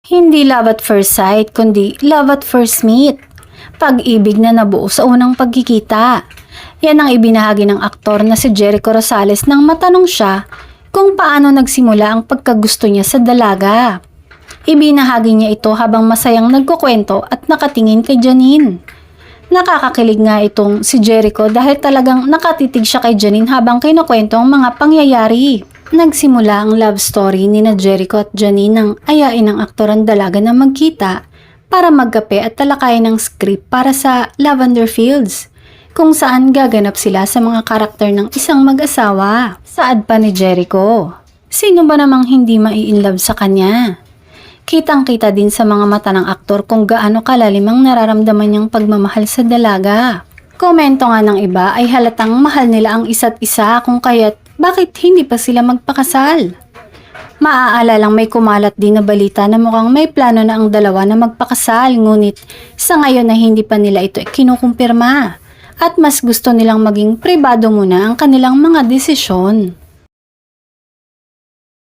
Hindi love at first sight, kundi love at first meet. Pag-ibig na nabuo sa unang pagkikita. Yan ang ibinahagi ng aktor na si Jericho Rosales nang matanong siya kung paano nagsimula ang pagkagusto niya sa dalaga. Ibinahagi niya ito habang masayang nagkukwento at nakatingin kay Janine. Nakakakilig nga itong si Jericho dahil talagang nakatitig siya kay Janine habang kinukwento ang mga pangyayari. Nagsimula ang love story ni na Jericho at Janine nang ayain ng aktor ang dalaga na magkita para magkape at talakayan ng script para sa Lavender Fields, kung saan gaganap sila sa mga karakter ng isang mag-asawa. Saad pa ni Jericho, sino ba namang hindi mai-inlove sa kanya? Kitang-kita din sa mga mata ng aktor kung gaano kalalim ang nararamdaman niyang pagmamahal sa dalaga. Komento nga ng iba ay halatang mahal nila ang isa't isa kung kaya't bakit hindi pa sila magpakasal. Maaalalang may kumalat din na balita na mukhang may plano na ang dalawa na magpakasal, ngunit sa ngayon na hindi pa nila ito kinukumpirma at mas gusto nilang maging pribado muna ang kanilang mga desisyon.